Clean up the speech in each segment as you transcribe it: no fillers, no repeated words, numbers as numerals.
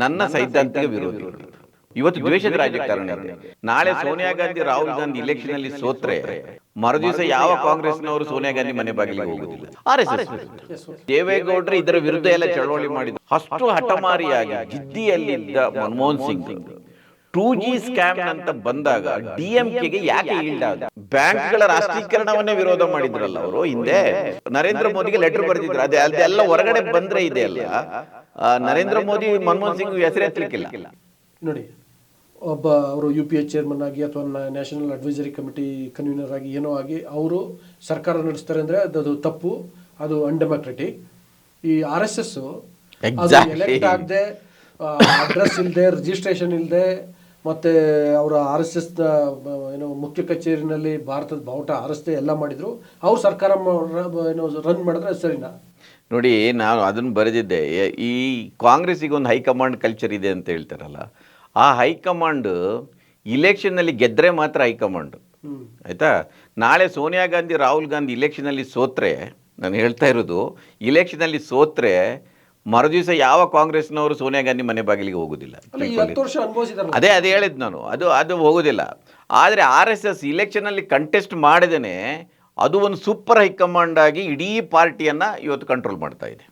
ನನ್ನ ಸೈದ್ಧಾಂತಿಕ ವಿರೋಧಿ. ಇವತ್ತು ದ್ವೇಷದ ರಾಜಕಾರಣ ಇದೆ. ನಾಳೆ ಸೋನಿಯಾ ಗಾಂಧಿ ರಾಹುಲ್ ಗಾಂಧಿ ಇಲೆಕ್ಷನ್ ಅಲ್ಲಿ ಸೋತ್ರೆ ಮರುದಿವಸ ಯಾವ ಕಾಂಗ್ರೆಸ್ನವರು ಸೋನಿಯಾ ಗಾಂಧಿ ಮನೆ ಬಾಗಿಲಿಗೆ ಹೋಗುದಿಲ್ಲ. RSS ದೇವೇಗೌಡರು ಇದರ ವಿರುದ್ಧ ಎಲ್ಲ ಚಳವಳಿ ಮಾಡಿದ್ರು. ಅಷ್ಟು ಹಠಮಾರಿಯಾಗಿ ಜಿದ್ದಿಯಲ್ಲಿದ್ದ ಮನಮೋಹನ್ ಸಿಂಗ್ 2G ಸ್ಕ್ಯಾಮ್ ಅಂತ ಬಂದಾಗ DMKಗೆ ಯಾಕೆ ಈಲ್ಡ್ ಬ್ಯಾಂಕ್ಗಳ ರಾಷ್ಟ್ರೀಕರಣವನ್ನೇ ವಿರೋಧ ಮಾಡಿದ್ರಲ್ಲ ಅವರು. ಹಿಂದೆ ನರೇಂದ್ರ ಮೋದಿಗೆ ಲೆಟರ್ ಬರೆದಿದ್ರು. ಅದೆಲ್ಲ ಹೊರಗಡೆ ಬಂದ್ರೆ ಇದೆ ಅಲ್ಲ, ನರೇಂದ್ರ ಮೋದಿ ಮನಮೋಹನ್ ಸಿಂಗ್ ಹೆಸರೆತ್ತಲಿಕ್ಕಿಲ್ಲ. ನೋಡಿ, ಒಬ್ಬ ಅವರು UPA ಚೇರ್ಮನ್ ಆಗಿ ಅಥವಾ ನ್ಯಾಷನಲ್ ಅಡ್ವೈಸರಿ ಕಮಿಟಿ ಕನ್ವೀನರ್ ಆಗಿ ಏನೋ ಆಗಿ ಅವರು ಸರ್ಕಾರ ನಡೆಸ್ತಾರೆ ಅಂದರೆ ಅದು ತಪ್ಪು, ಅದು ಅನ್ಡೆಮೋಕ್ರೆಟಿಕ್. ಈ RSS ಎಲೆಕ್ಟ್ ಆಗದೆ, ಅಡ್ರೆಸ್ ಇಲ್ಲದೆ, ರಿಜಿಸ್ಟ್ರೇಷನ್ ಇಲ್ಲದೆ, ಮತ್ತು ಅವರ RSS ಏನೋ ಮುಖ್ಯ ಕಚೇರಿನಲ್ಲಿ ಭಾರತದ ಬಾವುಟ ಹಾರಿಸ್ದೆ ಎಲ್ಲ ಮಾಡಿದ್ರು. ಅವ್ರು ಸರ್ಕಾರ ಏನೋ ರನ್ ಮಾಡಿದ್ರೆ ಸರಿನಾ? ನೋಡಿ, ನಾನು ಅದನ್ನು ಬರೆದಿದ್ದೆ. ಈ ಕಾಂಗ್ರೆಸ್ಸಿಗೆ ಒಂದು ಹೈಕಮಾಂಡ್ ಕಲ್ಚರ್ ಇದೆ ಅಂತ ಹೇಳ್ತಾರಲ್ಲ, ಆ ಹೈಕಮಾಂಡ್ ಇಲೆಕ್ಷನ್ನಲ್ಲಿ ಗೆದ್ದರೆ ಮಾತ್ರ ಹೈಕಮಾಂಡ್, ಆಯಿತಾ? ನಾಳೆ ಸೋನಿಯಾ ಗಾಂಧಿ ರಾಹುಲ್ ಗಾಂಧಿ ಇಲೆಕ್ಷನಲ್ಲಿ ಸೋತ್ರೆ, ನಾನು ಹೇಳ್ತಾ ಇರೋದು ಇಲೆಕ್ಷನಲ್ಲಿ ಸೋತ್ರೆ ಮರುದಿವಸ ಯಾವ ಕಾಂಗ್ರೆಸ್ನವರು ಸೋನಿಯಾ ಗಾಂಧಿ ಮನೆ ಬಾಗಿಲಿಗೆ ಹೋಗೋದಿಲ್ಲ. ಅದೇ ಹೇಳಿದ್ದು ನಾನು, ಅದು ಹೋಗೋದಿಲ್ಲ. ಆದರೆ RSS ಇಲೆಕ್ಷನಲ್ಲಿ ಕಂಟೆಸ್ಟ್ ಮಾಡಿದೇನೆ ಅದು ಒಂದು ಸೂಪರ್ ಹೈಕಮಾಂಡ್ ಆಗಿ ಇಡೀ ಪಾರ್ಟಿಯನ್ನು ಇವತ್ತು ಕಂಟ್ರೋಲ್ ಮಾಡ್ತಾ ಇದೆ,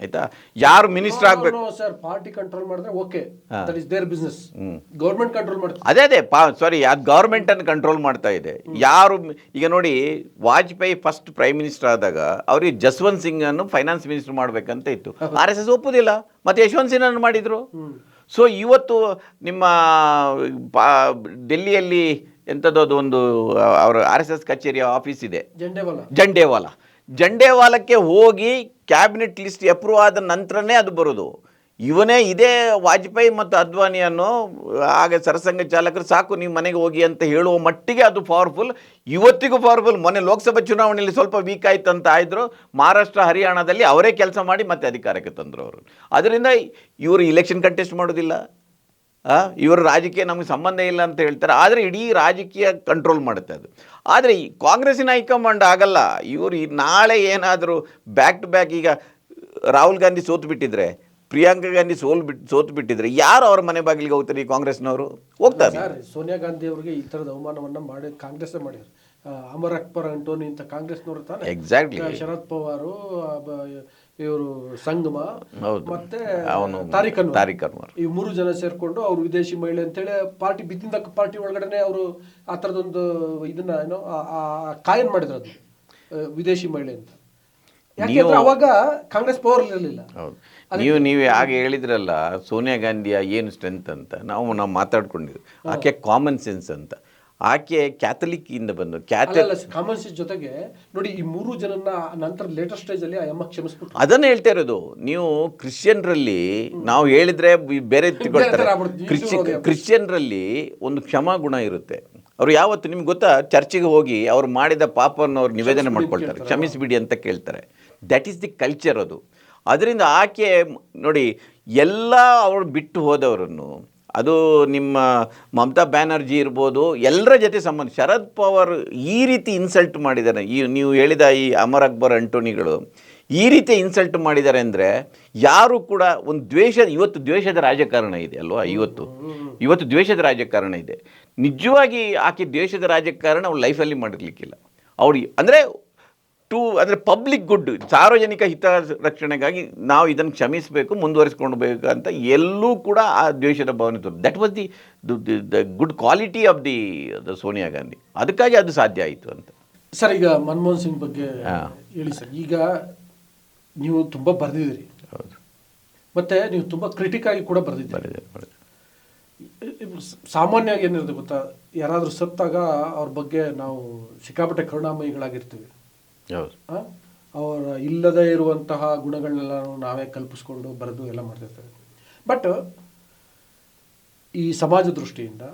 ಆಯ್ತಾ? ಯಾರು ಮಿನಿಸ್ಟರ್ ಆಗಬೇಕು ಸರ್, ಪಾರ್ಟಿ ಕಂಟ್ರೋಲ್ ಮಾಡಿದ್ರೆ okay, that is their business. Government control ಮಾಡ್ತಾರೆ. ಅದೇ ಸಾರಿ, ಅದು ಗವರ್ಮೆಂಟ್ ಅನ್ನು ಕಂಟ್ರೋಲ್ ಮಾಡ್ತಾ ಇದೆ. ಯಾರು ಈಗ ನೋಡಿ, ವಾಜಪೇಯಿ ಫಸ್ಟ್ ಪ್ರೈಮ್ ಮಿನಿಸ್ಟರ್ ಆದಾಗ ಅವ್ರಿಗೆ ಜಸ್ವಂತ್ ಸಿಂಗ್ ಅನ್ನು ಫೈನಾನ್ಸ್ ಮಿನಿಸ್ಟರ್ ಮಾಡಬೇಕಂತ ಇತ್ತು. RSS ಒಪ್ಪುದಿಲ್ಲ, ಮತ್ತೆ ಯಶವಂತ್ ಸಿನ್ಹಾ ಮಾಡಿದ್ರು. ಸೊ ಇವತ್ತು ನಿಮ್ಮ ಡೆಲ್ಲಿಯಲ್ಲಿ ಎಂಥದ್ದು ಒಂದು ಅವರ RSS ಕಚೇರಿಯ ಆಫೀಸ್ ಇದೆ, ಜಂಡೇವಾಲಕ್ಕೆ ಹೋಗಿ ಕ್ಯಾಬಿನೆಟ್ ಲಿಸ್ಟ್ ಅಪ್ರೂವ್ ಆದ ನಂತರನೇ ಅದು ಬರೋದು. ಇದೇ ವಾಜಪೇಯಿ ಮತ್ತು ಅದ್ವಾನಿಯನ್ನು ಆಗ ಸರಸಂಘ ಚಾಲಕರು ಸಾಕು ನೀವು ಮನೆಗೆ ಹೋಗಿ ಅಂತ ಹೇಳುವ ಮಟ್ಟಿಗೆ ಅದು ಪವರ್ಫುಲ್, ಇವತ್ತಿಗೂ ಪವರ್ಫುಲ್. ಮೊನ್ನೆ ಲೋಕಸಭಾ ಚುನಾವಣೆಯಲ್ಲಿ ಸ್ವಲ್ಪ ವೀಕ್ ಆಯ್ತು ಅಂತ ಆಯಿದ್ರು. ಮಹಾರಾಷ್ಟ್ರ ಹರಿಯಾಣದಲ್ಲಿ ಅವರೇ ಕೆಲಸ ಮಾಡಿ ಮತ್ತೆ ಅಧಿಕಾರಕ್ಕೆ ತಂದರು ಅವರು. ಅದರಿಂದ ಇವರು ಇಲೆಕ್ಷನ್ ಕಂಟೆಸ್ಟ್ ಮಾಡೋದಿಲ್ಲ, ಇವರು ರಾಜಕೀಯ ನಮಗೆ ಸಂಬಂಧ ಇಲ್ಲ ಅಂತ ಹೇಳ್ತಾರೆ. ಆದರೆ ಇಡೀ ರಾಜಕೀಯ ಕಂಟ್ರೋಲ್ ಮಾಡುತ್ತೆ ಅದು. ಆದರೆ ಈ ಕಾಂಗ್ರೆಸ್ಸಿನ ಹೈಕಮಾಂಡ್ ಆಗಲ್ಲ. ಇವರು ನಾಳೆ ಏನಾದರೂ ಬ್ಯಾಕ್ ಟು ಬ್ಯಾಕ್, ಈಗ ರಾಹುಲ್ ಗಾಂಧಿ ಸೋತು ಬಿಟ್ಟಿದ್ರೆ, ಪ್ರಿಯಾಂಕಾ ಗಾಂಧಿ ಸೋತು ಬಿಟ್ಟಿದ್ರೆ ಯಾರು ಅವ್ರ ಮನೆ ಬಾಗಿಲಿಗೆ ಹೋಗ್ತಾರೆ? ಈ ಕಾಂಗ್ರೆಸ್ನವರು ಹೋಗ್ತಾರೆ. ಸೋನಿಯಾ ಗಾಂಧಿ ಅವರಿಗೆ ಈ ಥರದ ಅವಮಾನವನ್ನು ಮಾಡಿ ಕಾಂಗ್ರೆಸ್ ಮಾಡಿದ್ರು. ಅಮರ್ ಅಕ್ಬರ್ ಅಂಟೋನಿ ಅಂತ ಕಾಂಗ್ರೆಸ್ನವರು ತಾನೆ. ಎಕ್ಸಾಕ್ಟ್ಲಿ. ಶರದ್ ಪವಾರ್, ಇವರು ಸಂಗಮ ಮತ್ತೆ ತಾರಿಕ್ ಅನ್ವರ್, ಈ 3 ಜನ ಸೇರ್ಕೊಂಡು ಅವರು ವಿದೇಶಿ ಮಹಿಳೆ ಅಂತೇಳಿ ಪಾರ್ಟಿ ಬಿತ್ತಿಂದ ಪಾರ್ಟಿ ಒಳಗಡೆ ಅವರು ಆ ಥರದೊಂದು ಇದನ್ನ ಏನೋ ಕಾಯನ್ ಮಾಡಿದ್ರು, ಅದು ವಿದೇಶಿ ಮಹಿಳೆ ಅಂತ. ಯಾಕೆಂದ್ರೆ ಅವಾಗ ಕಾಂಗ್ರೆಸ್ ಪವರ್ ಇರಲಿಲ್ಲ. ನೀವು ಹಾಗೆ ಹೇಳಿದ್ರಲ್ಲ, ಸೋನಿಯಾ ಗಾಂಧಿಯ ಏನು ಸ್ಟ್ರೆಂತ್ ಅಂತ ನಾವು ಮಾತಾಡ್ಕೊಂಡಿದ್ವಿ. ಆಕೆ ಕಾಮನ್ ಸೆನ್ಸ್ ಅಂತ. ಆಕೆ ಕ್ಯಾಥಲಿಕ್ ಇಂದ ಬಂದು ಕಾಮನ್ ಸೆನ್ಸ್ ಜೊತೆಗೆ ನೋಡಿ, ಈ 3 ಜನನ ನಂತರ ಲೇಟೆಸ್ಟ್ ಸ್ಟೇಜ್ ಅಲ್ಲಿ ಅಮ್ಮ ಕ್ಷಮಿಸ್ಬಿಟ್ಟು ಅದನ್ನ ಹೇಳ್ತಾ ಇರೋದು. ನೀವು ಕ್ರಿಶ್ಚಿಯನ್ರಲ್ಲಿ ನಾವು ಹೇಳಿದ್ರೆ ಬೇರೆ ತಿಳ್ಕೊಳ್ತಾರೆ. ಕ್ರಿಶ್ಚಿಯನ್ರಲ್ಲಿ ಒಂದು ಕ್ಷಮಾ ಗುಣ ಇರುತ್ತೆ. ಅವ್ರು ಯಾವತ್ತು ನಿಮ್ಗೆ ಗೊತ್ತಾ, ಚರ್ಚಿಗೆ ಹೋಗಿ ಅವ್ರು ಮಾಡಿದ ಪಾಪವನ್ನು ಅವ್ರು ನಿವೇದನೆ ಮಾಡ್ಕೊಳ್ತಾರೆ, ಕ್ಷಮಿಸಿಬಿಡಿ ಅಂತ ಕೇಳ್ತಾರೆ. ದಟ್ ಈಸ್ ದಿ ಕಲ್ಚರ್ ಅದು. ಅದರಿಂದ ಆಕೆ ನೋಡಿ, ಎಲ್ಲ ಅವಳು ಬಿಟ್ಟು ಹೋದವರನ್ನು, ಅದು ನಿಮ್ಮ ಮಮತಾ ಬ್ಯಾನರ್ಜಿ ಇರ್ಬೋದು, ಎಲ್ಲರ ಜೊತೆ ಸಂಬಂಧ. ಶರದ್ ಪವಾರ್ ಈ ರೀತಿ ಇನ್ಸಲ್ಟ್ ಮಾಡಿದ್ದಾರೆ, ನೀವು ಹೇಳಿದ ಈ ಅಮರ್ ಅಕ್ಬರ್ ಅಂಟೋನಿಗಳು ಈ ರೀತಿ ಇನ್ಸಲ್ಟ್ ಮಾಡಿದ್ದಾರೆ ಅಂದರೆ ಯಾರು ಕೂಡ ಒಂದು ಇವತ್ತು ದ್ವೇಷದ ರಾಜಕಾರಣ ಇದೆ ಅಲ್ವಾ? ಇವತ್ತು ದ್ವೇಷದ ರಾಜಕಾರಣ ಇದೆ. ನಿಜವಾಗಿ ಆಕೆ ದ್ವೇಷದ ರಾಜಕಾರಣ ಅವ್ಳು ಲೈಫಲ್ಲಿ ಮಾಡಿರ್ಲಿಕ್ಕಿಲ್ಲ. ಅಂದರೆ ಪಬ್ಲಿಕ್ ಗುಡ್, ಸಾರ್ವಜನಿಕ ಹಿತ ರಕ್ಷಣೆಗಾಗಿ ನಾವು ಇದನ್ನು ಕ್ಷಮಿಸಬೇಕು, ಮುಂದುವರಿಸ್ಕೊಂಡು ಬೇಕು ಅಂತ ಎಲ್ಲೂ ಕೂಡ ಆ ದ್ವೇಷದ ಭಾವನೆ ತೋರಿದ್ರು. That was the good quality of the Sonia Gandhi. ಅದಕ್ಕಾಗಿ ಅದು ಸಾಧ್ಯ ಆಯಿತು ಅಂತ. ಸರ್, ಈಗ ಮನಮೋಹನ್ ಸಿಂಗ್ ಬಗ್ಗೆ ಹೇಳಿ ಸರ್. ಈಗ ನೀವು ತುಂಬ ಬರೆದಿದ್ದೀರಿ, ಹೌದು, ಮತ್ತು ನೀವು ತುಂಬ ಕ್ರಿಟಿಕಾಗಿ ಕೂಡ ಬರೆದಿದ್ದೀರಿ. ಸಾಮಾನ್ಯವಾಗಿ ಏನಿರುತ್ತೆ ಗೊತ್ತಾ, ಯಾರಾದರೂ ಸತ್ತಾಗ ಅವ್ರ ಬಗ್ಗೆ ನಾವು ಸಿಕ್ಕಾಪಟ್ಟೆ ಕರುಣಾಮಯಿಗಳಾಗಿರ್ತೀವಿ. ಅವರ ಇಲ್ಲದೇ ಇರುವಂತಹ ಗುಣಗಳನ್ನೆಲ್ಲ ನಾವೇ ಕಲ್ಪಿಸ್ಕೊಂಡು ಬರೆದು ಎಲ್ಲ ಮಾಡ್ತಿರ್ತೇವೆ. ಬಟ್ ಈ ಸಮಾಜ ದೃಷ್ಟಿಯಿಂದ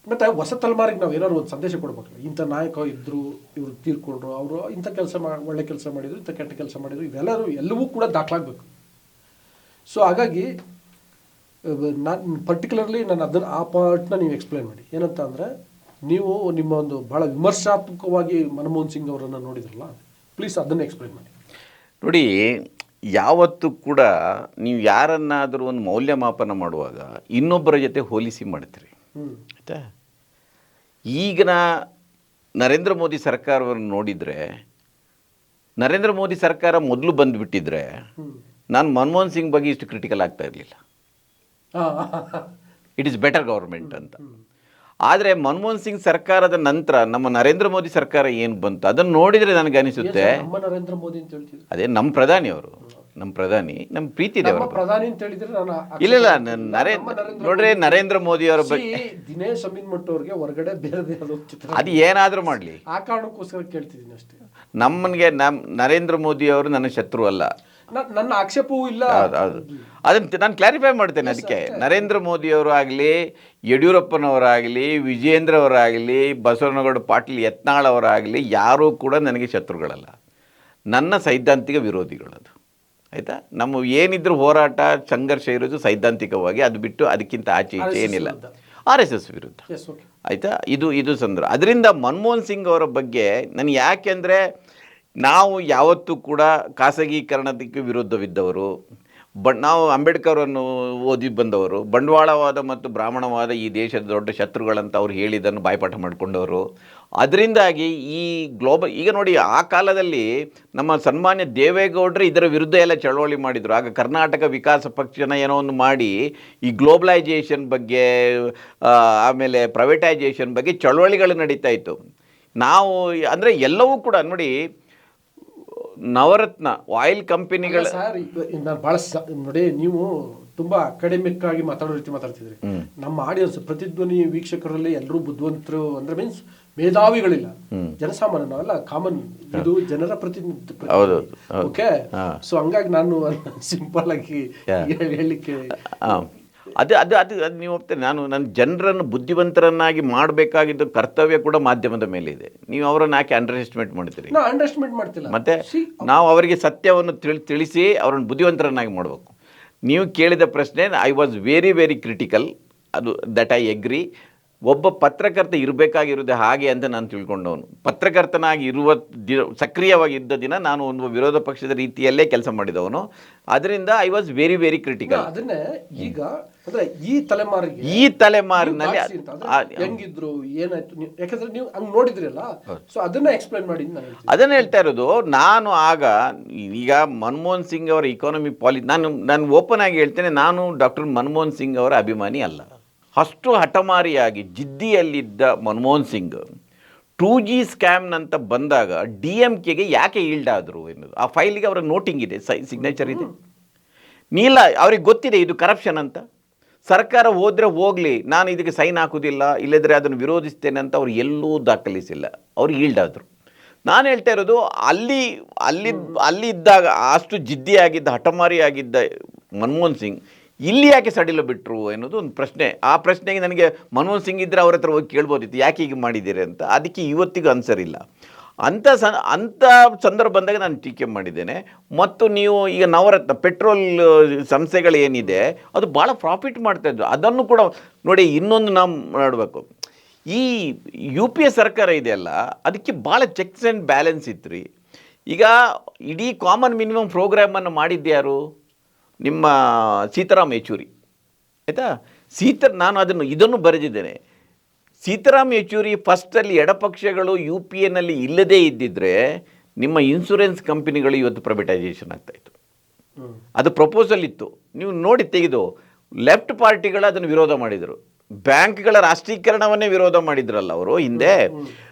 ಮತ್ತು ಹೊಸ ತಲೆಮಾರಿಗೆ ನಾವು ಏನಾದ್ರು ಒಂದು ಸಂದೇಶ ಕೊಡ್ಬೇಕಲ್ಲ. ಇಂಥ ನಾಯಕ ಇದ್ದರು, ಇವರು ತೀರ್ಕೊಂಡ್ರು, ಅವರು ಇಂಥ ಒಳ್ಳೆ ಕೆಲಸ ಮಾಡಿದರು, ಇಂಥ ಕೆಟ್ಟ ಕೆಲಸ ಮಾಡಿದರು, ಎಲ್ಲವೂ ಕೂಡ ದಾಖಲಾಗಬೇಕು. ಸೊ ಹಾಗಾಗಿ ನಾನು ಪರ್ಟಿಕ್ಯುಲರ್ಲಿ ಆ ಪಾರ್ಟ್ನ ನೀವು ಎಕ್ಸ್ಪ್ಲೇನ್ ಮಾಡಿ. ಏನಂತ ಅಂದರೆ, ನೀವು ನಿಮ್ಮ ಒಂದು ಭಾಳ ವಿಮರ್ಶಾತ್ಮಕವಾಗಿ ಮನಮೋಹನ್ ಸಿಂಗ್ ಅವರನ್ನು ನೋಡಿದ್ರಲ್ಲ, ಪ್ಲೀಸ್ ಅದನ್ನು ಎಕ್ಸ್ಪ್ಲೇನ್ ಮಾಡಿ. ನೋಡಿ, ಯಾವತ್ತೂ ಕೂಡ ನೀವು ಯಾರನ್ನಾದರೂ ಒಂದು ಮೌಲ್ಯಮಾಪನ ಮಾಡುವಾಗ ಇನ್ನೊಬ್ಬರ ಜೊತೆ ಹೋಲಿಸಿ ಮಾಡ್ತೀರಿ, ಆಯಿತಾ? ಈಗಿನ ನರೇಂದ್ರ ಮೋದಿ ಸರ್ಕಾರವನ್ನು ನೋಡಿದರೆ, ನರೇಂದ್ರ ಮೋದಿ ಸರ್ಕಾರ ಮೊದಲು ಬಂದುಬಿಟ್ಟಿದ್ರೆ ನಾನು ಮನಮೋಹನ್ ಸಿಂಗ್ ಬಗ್ಗೆ ಇಷ್ಟು ಕ್ರಿಟಿಕಲ್ ಆಗ್ತಾ ಇರಲಿಲ್ಲ. ಇಟ್ ಈಸ್ ಬೆಟರ್ ಗೌರ್ಮೆಂಟ್ ಅಂತ. ಆದರೆ ಮನಮೋಹನ್ ಸಿಂಗ್ ಸರ್ಕಾರದ ನಂತರ ನಮ್ಮ ನರೇಂದ್ರ ಮೋದಿ ಸರ್ಕಾರ ಏನು ಬಂತು ಅದನ್ನು ನೋಡಿದರೆ ನನಗೆ ಅನಿಸುತ್ತೆ, ನರೇಂದ್ರ ಮೋದಿ ಅಂತ ಹೇಳ್ತಿದ್ರು, ಅದೇ ನಮ್ಮ ಪ್ರಧಾನಿ ಅವರು, ನಮ್ಮ ಪ್ರಧಾನಿ, ನಮ್ಮ ಪ್ರೀತಿ ದೇವರು ಪ್ರಧಾನಿ ಅಂತ ಹೇಳಿದ್ರೆ ನಾನು ಇಲ್ಲ ನೋಡ್ರಿ ನರೇಂದ್ರ ಮೋದಿ ಅವರ ಬಗ್ಗೆ ದಿನೇಶ್ ಅಮೀನ್ಮಠ್ ಅವ್ರಿಗೆ ಹೊರಗಡೆ ಬೇರೆ ಚಿತ್ರ ಅದು ಏನಾದರೂ ಮಾಡಲಿ, ಆ ಕಾರಣಕ್ಕೋಸ್ಕರ ಕೇಳ್ತಿದ್ದೀನಿ ಅಷ್ಟೇ. ನಮ್ಮನಿಗೆ ನರೇಂದ್ರ ಮೋದಿ ಅವರು ನನ್ನ ಶತ್ರು ಅಲ್ಲ, ನನ್ನ ಆಕ್ಷೇಪವೂ ಇಲ್ಲ. ಹೌದು, ಅದನ್ನು ನಾನು ಕ್ಲಾರಿಫೈ ಮಾಡ್ತೇನೆ. ಅದಕ್ಕೆ ನರೇಂದ್ರ ಮೋದಿಯವರು ಆಗಲಿ, ಯಡಿಯೂರಪ್ಪನವರಾಗಲಿ, ವಿಜೇಂದ್ರ ಅವರಾಗಲಿ, ಬಸವನಗೌಡ ಪಾಟೀಲ್ ಯತ್ನಾಳ್ ಅವರಾಗಲಿ ಯಾರೂ ಕೂಡ ನನಗೆ ಶತ್ರುಗಳಲ್ಲ, ನನ್ನ ಸೈದ್ಧಾಂತಿಕ ವಿರೋಧಿಗಳದು, ಆಯಿತಾ? ನಮ್ಮ ಏನಿದ್ರು ಹೋರಾಟ ಸಂಘರ್ಷ ಇರೋದು ಸೈದ್ಧಾಂತಿಕವಾಗಿ, ಅದು ಬಿಟ್ಟು ಅದಕ್ಕಿಂತ ಆಚೆ ಈಚೆ ಏನಿಲ್ಲ. RSS ವಿರುದ್ಧ, ಆಯಿತಾ? ಇದು ಸಂದರ್ಭ. ಅದರಿಂದ ಮನಮೋಹನ್ ಸಿಂಗ್ ಅವರ ಬಗ್ಗೆ ನಾನು ಯಾಕೆಂದರೆ ನಾವು ಯಾವತ್ತೂ ಕೂಡ ಖಾಸಗೀಕರಣದಕ್ಕೆ ವಿರುದ್ಧವಿದ್ದವರು, ನಾವು ಅಂಬೇಡ್ಕರನ್ನು ಓದಿ ಬಂದವರು, ಬಂಡವಾಳವಾದ ಮತ್ತು ಬ್ರಾಹ್ಮಣವಾದ ಈ ದೇಶದ ದೊಡ್ಡ ಶತ್ರುಗಳಂತ ಅವ್ರು ಹೇಳಿದ್ದನ್ನು ಬಾಯ್ಪಾಠ ಮಾಡಿಕೊಂಡವರು. ಅದರಿಂದಾಗಿ ಈ ಗ್ಲೋಬಲ್, ಈಗ ನೋಡಿ ಆ ಕಾಲದಲ್ಲಿ ನಮ್ಮ ಸನ್ಮಾನ್ಯ ದೇವೇಗೌಡರು ಇದರ ವಿರುದ್ಧ ಎಲ್ಲ ಚಳವಳಿ ಮಾಡಿದರು. ಆಗ ಕರ್ನಾಟಕ ವಿಕಾಸ ಪಕ್ಷನ ಏನೋ ಒಂದು ಮಾಡಿ ಈ ಗ್ಲೋಬಲೈಜೇಷನ್ ಬಗ್ಗೆ, ಆಮೇಲೆ ಪ್ರೈವೇಟೈಜೇಷನ್ ಬಗ್ಗೆ ಚಳವಳಿಗಳು ನಡೀತಾ ಇತ್ತು. ನಾವು ಅಂದರೆ ಎಲ್ಲವೂ ಕೂಡ ನೋಡಿ, ನವರತ್ನ ಆಯಿಲ್ ಕಂಪನಿಗಳ ಸರ್, ನಾನು ಭಾಳ ನೋಡಿ, ನೀವು ತುಂಬಾ ಅಕಾಡೆಮಿಕ್ ಆಗಿ ಮಾತಾಡೋ ರೀತಿ ಮಾತಾಡ್ತಿದ್ರಿ. ನಮ್ಮ ಆಡಿಯನ್ಸ್ ಪ್ರತಿಧ್ವನಿ ವೀಕ್ಷಕರಲ್ಲಿ ಎಲ್ಲರೂ ಬುದ್ಧಿವಂತರು ಅಂದ್ರೆ ಮೀನ್ಸ್ ಮೇಧಾವಿಗಳಿಲ್ಲ, ಜನಸಾಮಾನ್ಯ ನಾವೆಲ್ಲ ಕಾಮನ್, ಇದು ಜನರ ಪ್ರತಿನಿಧಿ. ಓಕೆ, ಸೊ ಹಂಗಾಗಿ ನಾನು ಸಿಂಪಲ್ ಆಗಿ ಹೇಳಲಿಕ್ಕೆ ಅದು ನೀವು ಒಪ್ತೇನೆ. ನನ್ನ ಜನರನ್ನು ಬುದ್ಧಿವಂತರನ್ನಾಗಿ ಮಾಡಬೇಕಾಗಿದ್ದು ಕರ್ತವ್ಯ ಕೂಡ ಮಾಧ್ಯಮದ ಮೇಲೆ ಇದೆ. ನೀವು ಅವರನ್ನು ಯಾಕೆ ಅಂಡರ್ ಎಸ್ಟಿಮೇಟ್ ಮಾಡ್ತೀರಿ? ಅಂಡರ್ ಎಸ್ಟಿಮೇಟ್ ಮಾಡ್ತಿಲ್ಲ. ಮತ್ತೆ ನಾವು ಅವರಿಗೆ ಸತ್ಯವನ್ನು ತಿಳಿಸಿ ಅವರನ್ನು ಬುದ್ಧಿವಂತರನ್ನಾಗಿ ಮಾಡಬೇಕು. ನೀವು ಕೇಳಿದ ಪ್ರಶ್ನೆ I was very very critical, ಅದು ದಟ್ ಐ ಎಗ್ರಿ. ಒಬ್ಬ ಪತ್ರಕರ್ತ ಇರಬೇಕಾಗಿರೋದೆ ಹಾಗೆ ಅಂತ ನಾನು ತಿಳ್ಕೊಂಡವನು. ಪತ್ರಕರ್ತನಾಗಿ ಇರುವ ಸಕ್ರಿಯವಾಗಿ ಇದ್ದ ದಿನ ನಾನು ಒಂದು ವಿರೋಧ ಪಕ್ಷದ ರೀತಿಯಲ್ಲೇ ಕೆಲಸ ಮಾಡಿದವನು. ಅದರಿಂದ I was very very critical. ಅದನ್ನೇ ಈಗ ಅಂದ್ರೆ ಈ ತಲೆಮಾರಿನಲ್ಲಿ ಹೆಂಗಿದ್ರು ಏನಾಯ್ತು, ಯಾಕಂದ್ರೆ ನೀವು ಹಂಗೆ ನೋಡಿದ್ರಲ್ಲ, ಸೊ ಅದನ್ನ ಎಕ್ಸ್ಪ್ಲೈನ್ ಮಾಡಿ. ಅದನ್ನ ಹೇಳ್ತಾ ಇರೋದು ನಾನು. ಆಗ ಈಗ ಮನಮೋಹನ್ ಸಿಂಗ್ ಅವರ ಇಕಾನಮಿ ನಾನು ಓಪನ್ ಆಗಿ ಹೇಳ್ತೇನೆ, ನಾನು ಡಾಕ್ಟರ್ ಮನಮೋಹನ್ ಸಿಂಗ್ ಅವರ ಅಭಿಮಾನಿ ಅಲ್ಲ. ಅಷ್ಟು ಹಠಮಾರಿಯಾಗಿ ಜಿದ್ದಿಯಲ್ಲಿದ್ದ ಮನಮೋಹನ್ ಸಿಂಗ್ 2G ಸ್ಕ್ಯಾಮ್ನಂತ ಬಂದಾಗ DMKಗೆ ಯಾಕೆ ಈಲ್ಡ್ ಆದರು ಎನ್ನುವುದು ಆ ಫೈಲಿಗೆ ಅವರ ನೋಟಿಂಗ್ ಇದೆ, ಸಿಗ್ನೇಚರ್ ಇದೆ. ಅವ್ರಿಗೆ ಗೊತ್ತಿದೆ ಇದು ಕರಪ್ಷನ್ ಅಂತ. ಸರ್ಕಾರ ಹೋದರೆ ಹೋಗಲಿ, ನಾನು ಇದಕ್ಕೆ ಸೈನ್ ಹಾಕೋದಿಲ್ಲ, ಇಲ್ಲದ್ರೆ ಅದನ್ನು ವಿರೋಧಿಸ್ತೇನೆ ಅಂತ ಅವ್ರು ಎಲ್ಲೂ ದಾಖಲಿಸಿಲ್ಲ. ಅವ್ರು ಈಲ್ಡ್ ಆದರು. ನಾನು ಹೇಳ್ತಾ ಇರೋದು ಅಲ್ಲಿ ಇದ್ದಾಗ ಅಷ್ಟು ಜಿದ್ದಿಯಾಗಿದ್ದ ಹಠಮಾರಿಯಾಗಿದ್ದ ಮನಮೋಹನ್ ಸಿಂಗ್ ಇಲ್ಲಿ ಯಾಕೆ ಸಡಿಲ ಬಿಟ್ಟರು ಅನ್ನೋದು ಒಂದು ಪ್ರಶ್ನೆ. ಆ ಪ್ರಶ್ನೆಗೆ ನನಗೆ ಮನಮೋಹನ್ ಸಿಂಗ್ ಇದ್ದರೆ ಅವ್ರ ಹತ್ರ ಹೋಗಿ ಕೇಳ್ಬೋದಿತ್ತು, ಯಾಕೆ ಹೀಗೆ ಮಾಡಿದ್ದೀರಿ ಅಂತ. ಅದಕ್ಕೆ ಇವತ್ತಿಗೂ ಆನ್ಸರ್ ಇಲ್ಲ. ಅಂಥ ಸಂದರ್ಭ ಬಂದಾಗ ನಾನು ಟೀಕೆ ಮಾಡಿದ್ದೇನೆ. ಮತ್ತು ನೀವು ಈಗ ನವರತ್ನ ಪೆಟ್ರೋಲ್ ಸಂಸ್ಥೆಗಳೇನಿದೆ ಅದು ಭಾಳ ಪ್ರಾಫಿಟ್ ಮಾಡ್ತಾಯಿದ್ರು. ಅದನ್ನು ಕೂಡ ನೋಡಿ, ಇನ್ನೊಂದು ನಾವು ಮಾಡಬೇಕು. ಈ UPA ಸರ್ಕಾರ ಇದೆಯಲ್ಲ, ಅದಕ್ಕೆ ಭಾಳ ಚೆಕ್ಸ್ ಆ್ಯಂಡ್ ಬ್ಯಾಲೆನ್ಸ್ ಇತ್ತು ರೀ. ಈಗ ಇಡೀ ಕಾಮನ್ ಮಿನಿಮಮ್ ಪ್ರೋಗ್ರಾಮನ್ನು ಮಾಡಿದ್ದ್ಯಾರು? ನಿಮ್ಮ ಸೀತಾರಾಮ್ ಯೆಚೂರಿ, ಆಯಿತಾ? ನಾನು ಇದನ್ನು ಬರೆದಿದ್ದೇನೆ. ಸೀತಾರಾಮ್ ಯೆಚೂರಿ ಫಸ್ಟಲ್ಲಿ ಎಡಪಕ್ಷಗಳು UPAನಲ್ಲಿ ಇಲ್ಲದೇ ಇದ್ದಿದ್ದರೆ ನಿಮ್ಮ ಇನ್ಶೂರೆನ್ಸ್ ಕಂಪನಿಗಳು ಇವತ್ತು ಪ್ರೈವೇಟೈಸೇಷನ್ ಆಗ್ತಾಯಿತ್ತು. ಅದು ಪ್ರಪೋಸಲ್ ಇತ್ತು, ನೀವು ನೋಡಿ ತೆಗೆದು. ಲೆಫ್ಟ್ ಪಾರ್ಟಿಗಳು ಅದನ್ನು ವಿರೋಧ ಮಾಡಿದರು. ಬ್ಯಾಂಕ್ಗಳ ರಾಷ್ಟ್ರೀಕರಣವನ್ನೇ ವಿರೋಧ ಮಾಡಿದ್ರಲ್ಲ ಅವರು ಹಿಂದೆ,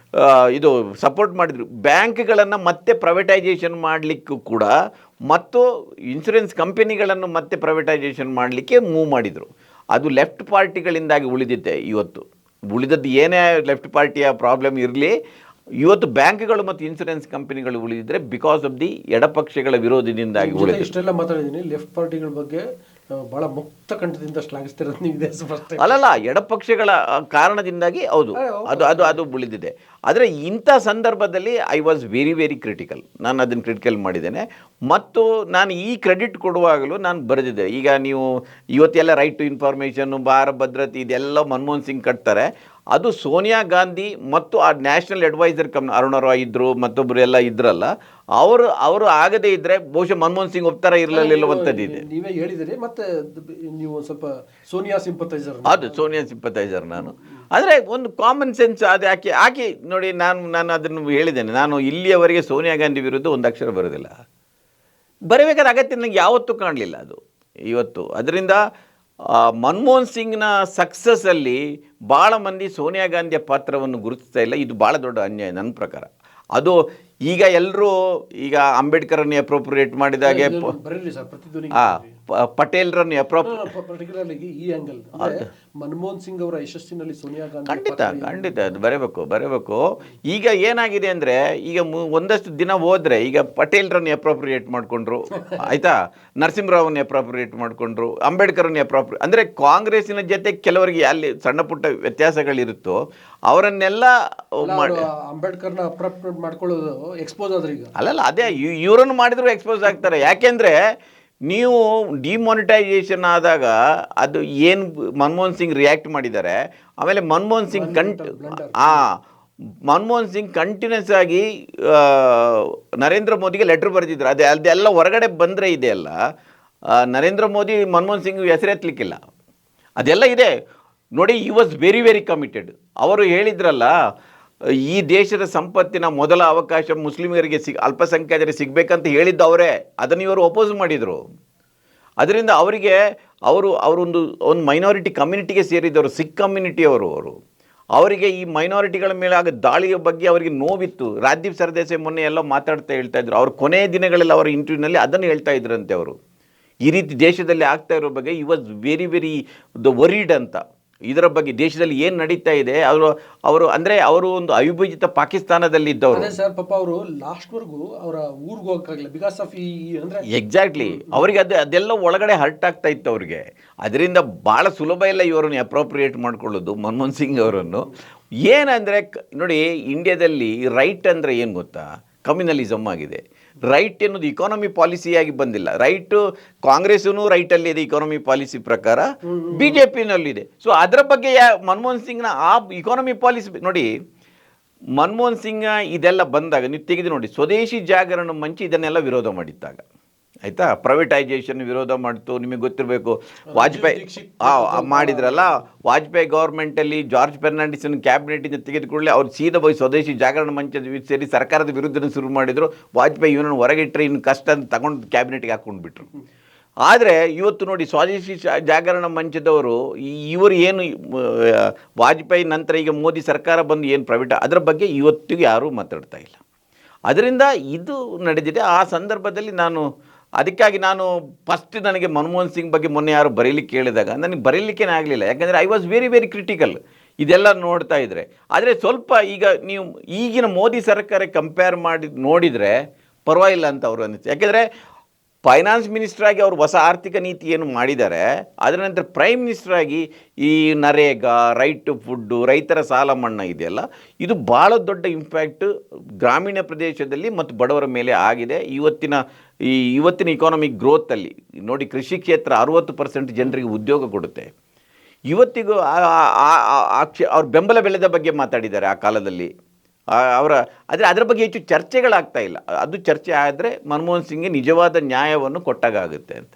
ಇದು ಸಪೋರ್ಟ್ ಮಾಡಿದರು. ಬ್ಯಾಂಕ್ಗಳನ್ನು ಮತ್ತೆ ಪ್ರೈವೇಟೈಸೇಷನ್ ಮಾಡಲಿಕ್ಕೂ ಕೂಡ, ಮತ್ತು ಇನ್ಶೂರೆನ್ಸ್ ಕಂಪನಿಗಳನ್ನು ಮತ್ತೆ ಪ್ರೈವೇಟೈಸೇಷನ್ ಮಾಡಲಿಕ್ಕೆ ಮೂವ್ ಮಾಡಿದರು. ಅದು ಲೆಫ್ಟ್ ಪಾರ್ಟಿಗಳಿಂದಾಗಿ ಉಳಿದಿದ್ದೆ. ಇವತ್ತು ಉಳಿದದ್ದು ಏನೇ ಲೆಫ್ಟ್ ಪಾರ್ಟಿಯ ಪ್ರಾಬ್ಲಮ್ ಇರಲಿ, ಇವತ್ತು ಬ್ಯಾಂಕ್ಗಳು ಮತ್ತು ಇನ್ಶೂರೆನ್ಸ್ ಕಂಪನಿಗಳು ಉಳಿದಿದ್ರೆ ಬಿಕಾಸ್ ಆಫ್ ದಿ ಎಡಪಕ್ಷಗಳ ವಿರೋಧದಿಂದಾಗಿ ಉಳಿದಿದೆ. ಇಷ್ಟೆಲ್ಲ ಮಾತಾಡಿದ್ದೀನಿ, ಲೆಫ್ಟ್ ಪಾರ್ಟಿಗಳ ಬಗ್ಗೆ ಬಹಳ ಮುಕ್ತ ಕಂಠದಿಂದ ಶ್ಲಾಘಿಸ್ತಿರೋದು ನೀವು. ಅಲ್ಲಲ್ಲ, ಎಡಪಕ್ಷಗಳ ಕಾರಣದಿಂದಾಗಿ ಹೌದು ಅದು ಉಳಿದಿದೆ. ಆದರೆ ಇಂಥ ಸಂದರ್ಭದಲ್ಲಿ I was very very critical. ನಾನು ಅದನ್ನು ಕ್ರಿಟಿಕಲ್ ಮಾಡಿದ್ದೇನೆ. ಮತ್ತು ನಾನು ಈ ಕ್ರೆಡಿಟ್ ಕೊಡುವಾಗಲೂ ನಾನು ಬರೆದಿದ್ದೆ. ಈಗ ನೀವು ಇವತ್ತೆಲ್ಲ ರೈಟ್ ಟು ಇನ್ಫಾರ್ಮೇಷನ್, ಭಾರ ಭದ್ರತೆ ಇದೆಲ್ಲ ಮನಮೋಹನ್ ಸಿಂಗ್ ಕಟ್ತಾರೆ. ಅದು ಸೋನಿಯಾ ಗಾಂಧಿ ಮತ್ತು ಆ ನ್ಯಾಷನಲ್ ಅಡ್ವೈಸರ್ ಅರುಣ ರಾಯ್ ಇದ್ದರು, ಮತ್ತೊಬ್ಬರು ಎಲ್ಲ ಇದ್ರಲ್ಲ, ಅವರು ಆಗದೇ ಇದ್ದರೆ ಬಹುಶಃ ಮನಮೋಹನ್ ಸಿಂಗ್ ಒಪ್ತಾರ ಇರಲಿಲ್ಲವಂಥದ್ದಿದೆ. ನೀವೇ ಹೇಳಿದಿರಿ, ಮತ್ತೆ ನೀವು ಸ್ವಲ್ಪ ಸೋನಿಯಾ ಸಿಂಪತೈಸರ್. ಅದು ಸೋನಿಯಾ ಸಿಂಪತೈಸರ್ ನಾನು. ಆದರೆ ಒಂದು ಕಾಮನ್ ಸೆನ್ಸ್ ಅದು ಯಾಕೆ ನೋಡಿ, ನಾನು ಅದನ್ನು ಹೇಳಿದ್ದೇನೆ, ನಾನು ಇಲ್ಲಿಯವರೆಗೆ ಸೋನಿಯಾ ಗಾಂಧಿ ವಿರುದ್ಧ ಒಂದು ಅಕ್ಷರ ಬರೋದಿಲ್ಲ, ಬರಬೇಕಾದ ಅಗತ್ಯ ನನಗೆ ಯಾವತ್ತೂ ಕಾಣಲಿಲ್ಲ ಅದು ಇವತ್ತು. ಅದರಿಂದ ಮನಮೋಹನ್ ಸಿಂಗ್ನ ಸಕ್ಸಸ್ಸಲ್ಲಿ ಭಾಳ ಮಂದಿ ಸೋನಿಯಾ ಗಾಂಧಿಯ ಪಾತ್ರವನ್ನು ಗುರುತಿಸ್ತಾ ಇಲ್ಲ. ಇದು ಭಾಳ ದೊಡ್ಡ ಅನ್ಯಾಯ ನನ್ನ ಪ್ರಕಾರ. ಅದು ಈಗ ಎಲ್ಲರೂ ಈಗ ಅಂಬೇಡ್ಕರನ್ನು ಅಪ್ರೋಪ್ರಿಯೇಟ್ ಮಾಡಿದಾಗೆ ಪಟೇಲ್ರನ್ನು ಪರ್ಟಿಕ್ಯುಲರ್ಲಿ ಈ ಆಂಗಲ್ ಮನಮೋಹನ್ ಸಿಂಗ್ ಅವರ ಯಶಸ್ಸಿನಲ್ಲಿ ಸೋನಿಯಾ ಗಾಂಧಿ ಖಂಡಿತ ಅದು ಬರಬೇಕು. ಈಗ ಏನಾಗಿದೆ ಅಂದರೆ, ಈಗ ಒಂದಷ್ಟು ದಿನ ಹೋದರೆ ಈಗ ಪಟೇಲ್ರನ್ನು ಅಪ್ರೋಪ್ರಿಯೇಟ್ ಮಾಡಿಕೊಂಡ್ರು, ಆಯಿತಾ, ನರಸಿಂಹರಾವ್ನ ಅಪ್ರೋಪ್ರಿಯೇಟ್ ಮಾಡಿಕೊಂಡ್ರು, ಅಂಬೇಡ್ಕರನ್ನು ಅಂದರೆ ಕಾಂಗ್ರೆಸ್ಸಿನ ಜೊತೆ ಕೆಲವರಿಗೆ ಅಲ್ಲಿ ಸಣ್ಣ ಪುಟ್ಟ ವ್ಯತ್ಯಾಸಗಳಿರುತ್ತೋ ಅವರನ್ನೆಲ್ಲ ಅಂಬೇಡ್ಕರ್ನ ಅಪ್ರೋಪ್ರಿಯೇಟ್ ಮಾಡ್ಕೊಳ್ಳೋದು ಎಕ್ಸ್ಪೋಸ್ ಆದ್ರೆ ಈಗ ಅಲ್ಲಲ್ಲ, ಅದೇ ಇವರನ್ನು ಮಾಡಿದ್ರು ಎಕ್ಸ್ಪೋಸ್ ಆಗ್ತಾರೆ. ಯಾಕೆಂದರೆ ನೀವು ಡಿಮಾನಿಟೈಸೇಷನ್ ಆದಾಗ ಅದು ಏನು ಮನಮೋಹನ್ ಸಿಂಗ್ ರಿಯಾಕ್ಟ್ ಮಾಡಿದ್ದಾರೆ. ಆಮೇಲೆ ಮನಮೋಹನ್ ಸಿಂಗ್ ಕಂಟಿನ್ಯೂಸ್ ಆಗಿ ನರೇಂದ್ರ ಮೋದಿಗೆ ಲೆಟ್ರ್ ಬರೆದಿದ್ರು. ಅದೆಲ್ಲ ಹೊರಗಡೆ ಬಂದರೆ ಇದೆಯಲ್ಲ, ನರೇಂದ್ರ ಮೋದಿ ಮನಮೋಹನ್ ಸಿಂಗ್ ಹೆಸರೆತ್ತಲಿಕ್ಕಿಲ್ಲ, ಅದೆಲ್ಲ ಇದೆ ನೋಡಿ. ಈ ವಾಸ್ ವೆರಿ ವೆರಿ ಕಮಿಟೆಡ್. ಅವರು ಹೇಳಿದ್ರಲ್ಲ, ಈ ದೇಶದ ಸಂಪತ್ತಿನ ಮೊದಲ ಅವಕಾಶ ಮುಸ್ಲಿಮರಿಗೆ ಅಲ್ಪಸಂಖ್ಯಾತರಿಗೆ ಸಿಗಬೇಕಂತ ಹೇಳಿದ್ದು ಅವರೇ. ಅದನ್ನು ಇವರು ಅಪೋಸ್ ಮಾಡಿದರು. ಅದರಿಂದ ಅವರೊಂದು ಮೈನಾರಿಟಿ ಕಮ್ಯುನಿಟಿಗೆ ಸೇರಿದವರು, ಸಿಖ್ ಕಮ್ಯುನಿಟಿಯವರು. ಅವರಿಗೆ ಈ ಮೈನಾರಿಟಿಗಳ ಮೇಲೆ ಆಗ ದಾಳಿಯ ಬಗ್ಗೆ ಅವರಿಗೆ ನೋವಿತ್ತು. ರಾಜ್ದೀಪ್ ಸರ್ದೇಸಾಯಿ ಮೊನ್ನೆ ಎಲ್ಲ ಹೇಳ್ತಾ ಇದ್ರು. ಅವ್ರ ಕೊನೆಯ ದಿನಗಳಲ್ಲಿ ಅವರ ಇಂಟರ್ವ್ಯೂನಲ್ಲಿ ಅದನ್ನು ಹೇಳ್ತಾ ಇದ್ರಂತೆ. ಅವರು ಈ ರೀತಿ ದೇಶದಲ್ಲಿ ಆಗ್ತಾ ಇರೋ ಬಗ್ಗೆ ಈ ವಾಸ್ ವೆರಿ ವೆರಿ ವರಿಡ್ ಅಂತ. ಇದರ ಬಗ್ಗೆ ದೇಶದಲ್ಲಿ ಏನು ನಡೀತಾ ಇದೆ, ಅವರು ಒಂದು ಅವಿಭಜಿತ ಪಾಕಿಸ್ತಾನದಲ್ಲಿ ಇದ್ದವರು ಸರ್. ಪಾಪ ಅವರು ಲಾಸ್ಟ್ವರೆಗೂ ಅವರ ಊರಿಗೆ ಹೋಗಕ್ಕಾಗಲಿಲ್ಲ ಬಿಕಾಸ್ ಆಫ್ ಎಕ್ಸಾಕ್ಟ್ಲಿ ಅವರಿಗೆ ಅದೆಲ್ಲ ಒಳಗಡೆ ಹರ್ಟ್ ಆಗ್ತಾ ಇತ್ತು ಅವ್ರಿಗೆ. ಅದರಿಂದ ಭಾಳ ಸುಲಭ ಇಲ್ಲ ಇವರನ್ನು ಅಪ್ರೋಪ್ರಿಯೇಟ್ ಮಾಡ್ಕೊಳ್ಳೋದು ಮನಮೋಹನ್ ಸಿಂಗ್ ಅವರನ್ನು. ಏನಂದರೆ ನೋಡಿ, ಇಂಡಿಯಾದಲ್ಲಿ ರೈಟ್ ಅಂದರೆ ಏನು ಗೊತ್ತಾ, ಕಮ್ಯುನಲಿಸಮ್ ಆಗಿದೆ. ರೈಟ್ ಎನ್ನುವುದು ಇಕಾನಮಿ ಪಾಲಿಸಿಯಾಗಿ ಬಂದಿಲ್ಲ. ರೈಟು ಕಾಂಗ್ರೆಸ್ಸೂ ರೈಟಲ್ಲಿ ಇದೆ ಇಕಾನಮಿ ಪಾಲಿಸಿ ಪ್ರಕಾರ, BJPನಲ್ಲಿದೆ. ಸೊ ಅದರ ಬಗ್ಗೆ ಮನಮೋಹನ್ ಸಿಂಗ್ನ ಆ ಇಕಾನಮಿ ಪಾಲಿಸಿ ನೋಡಿ, ಮನಮೋಹನ್ ಸಿಂಗ್ ಇದೆಲ್ಲ ಬಂದಾಗ ನೀವು ತೆಗೆದು ನೋಡಿ, ಸ್ವದೇಶಿ ಜಾಗರಣ ಮಂಚ ಇದನ್ನೆಲ್ಲ ವಿರೋಧ ಮಾಡಿದ್ದಾಗ, ಆಯಿತಾ, ಪ್ರೈವೇಟೈಸೇಷನ್ ವಿರೋಧ ಮಾಡ್ತು. ನಿಮಗೆ ಗೊತ್ತಿರಬೇಕು, ವಾಜಪೇಯಿ ಮಾಡಿದ್ರಲ್ಲ, ವಾಜಪೇಯಿ ಗೌರ್ಮೆಂಟಲ್ಲಿ ಜಾರ್ಜ್ ಫೆರ್ನಾಂಡಿಸನ್ ಕ್ಯಾಬಿನೆಟಿಂದ ತೆಗೆದುಕೊಳ್ಳಿ ಅವ್ರು ಸೀದಾ ಹೋಗಿ ಸ್ವದೇಶಿ ಜಾಗರಣ ಮಂಚ ಸೇರಿ ಸರ್ಕಾರದ ವಿರುದ್ಧನೇ ಶುರು ಮಾಡಿದರು. ವಾಜಪೇಯಿ ಇವನನ್ನು ಹೊರಗಿಟ್ಟರೆ ಇನ್ನು ಕಷ್ಟ ಅಂತ ತಗೊಂಡು ಕ್ಯಾಬಿನೆಟ್ಗೆ ಹಾಕ್ಕೊಂಡ್ಬಿಟ್ರು. ಆದರೆ ಇವತ್ತು ನೋಡಿ, ಸ್ವದೇಶಿ ಜಾಗರಣ ಮಂಚದವರು ಇವರು ಏನು ವಾಜಪೇಯಿ ನಂತರ ಈಗ ಮೋದಿ ಸರ್ಕಾರ ಬಂದು ಏನು ಪ್ರೈವೇಟ್ ಅದರ ಬಗ್ಗೆ ಇವತ್ತಿಗೆ ಯಾರೂ ಮಾತಾಡ್ತಾ ಇಲ್ಲ. ಅದರಿಂದ ಇದು ನಡೆದಿದೆ. ಆ ಸಂದರ್ಭದಲ್ಲಿ ಅದಕ್ಕಾಗಿ ನಾನು ಫಸ್ಟ್ ನನಗೆ ಮನಮೋಹನ್ ಸಿಂಗ್ ಬಗ್ಗೆ ಮೊನ್ನೆ ಯಾರು ಬರೀಲಿಕ್ಕೆ ಕೇಳಿದಾಗ ನನಗೆ ಬರೀಲಿಕ್ಕೇ ಆಗಲಿಲ್ಲ. ಯಾಕಂದರೆ I was very very critical ಇದೆಲ್ಲ ನೋಡ್ತಾ ಇದ್ದರೆ. ಆದರೆ ಸ್ವಲ್ಪ ಈಗ ನೀವು ಈಗಿನ ಮೋದಿ ಸರ್ಕಾರ ಕಂಪೇರ್ ಮಾಡಿ ನೋಡಿದರೆ ಪರವಾಗಿಲ್ಲ ಅಂತ ಅವರು ಅನ್ನಿಸ್ತು. ಯಾಕೆಂದರೆ ಫೈನಾನ್ಸ್ ಮಿನಿಸ್ಟ್ರಾಗಿ ಅವರು ಹೊಸ ಆರ್ಥಿಕ ನೀತಿ ಏನು ಮಾಡಿದ್ದಾರೆ, ಅದರ ನಂತರ ಪ್ರೈಮ್ ಮಿನಿಸ್ಟ್ರಾಗಿ ಈ ನರೇಗಾ, ರೈಟ್ ಟು ಫುಡ್ಡು, ರೈತರ ಸಾಲ ಮನ್ನಾ ಇದೆಯಲ್ಲ, ಇದು ಭಾಳ ದೊಡ್ಡ ಇಂಪ್ಯಾಕ್ಟ್ ಗ್ರಾಮೀಣ ಪ್ರದೇಶದಲ್ಲಿ ಮತ್ತು ಬಡವರ ಮೇಲೆ ಆಗಿದೆ. ಇವತ್ತಿನ ಇಕಾನಮಿಕ್ ಗ್ರೋತಲ್ಲಿ ನೋಡಿ, ಕೃಷಿ ಕ್ಷೇತ್ರ 60% ಜನರಿಗೆ ಉದ್ಯೋಗ ಕೊಡುತ್ತೆ. ಇವತ್ತಿಗೂ ಅವ್ರ ಬೆಂಬಲ ಬೆಳೆದ ಬಗ್ಗೆ ಮಾತಾಡಿದ್ದಾರೆ ಆ ಕಾಲದಲ್ಲಿ. ಆದರೆ ಅದರ ಬಗ್ಗೆ ಹೆಚ್ಚು ಚರ್ಚೆಗಳಾಗ್ತಾ ಇಲ್ಲ. ಅದು ಚರ್ಚೆ ಆದರೆ ಮನಮೋಹನ್ ಸಿಂಗ್ಗೆ ನಿಜವಾದ ನ್ಯಾಯವನ್ನು ಕೊಟ್ಟಾಗುತ್ತೆ ಅಂತ.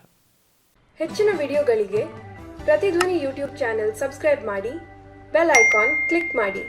ಹೆಚ್ಚಿನ ವಿಡಿಯೋಗಳಿಗೆ ಪ್ರತಿಧ್ವನಿ ಯೂಟ್ಯೂಬ್ ಚಾನೆಲ್ ಸಬ್ಸ್ಕ್ರೈಬ್ ಮಾಡಿ, ಬೆಲ್ ಐಕಾನ್ ಕ್ಲಿಕ್ ಮಾಡಿ.